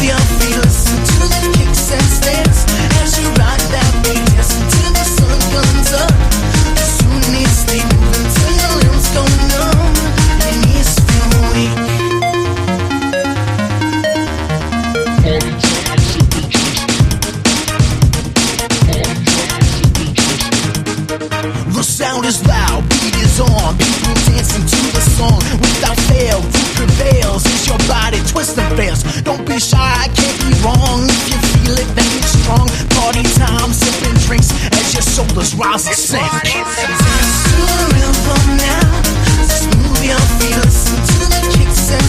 move your feet, listen to the kicks and stands. As you rock that beat, listen till the sun comes up. Soon need to stay moving till your limbs go numb. Your knees feel weak. The sound is loud, beat is on. People dancing to the song. Without fail, who prevails? Is your body twist and fails? Don't be shy, I can't be wrong. If you feel it, then you're strong. Party time, sipping drinks as your shoulders rise and sink. Dance to the rhythm now. Just move your feet, listen to the kicks and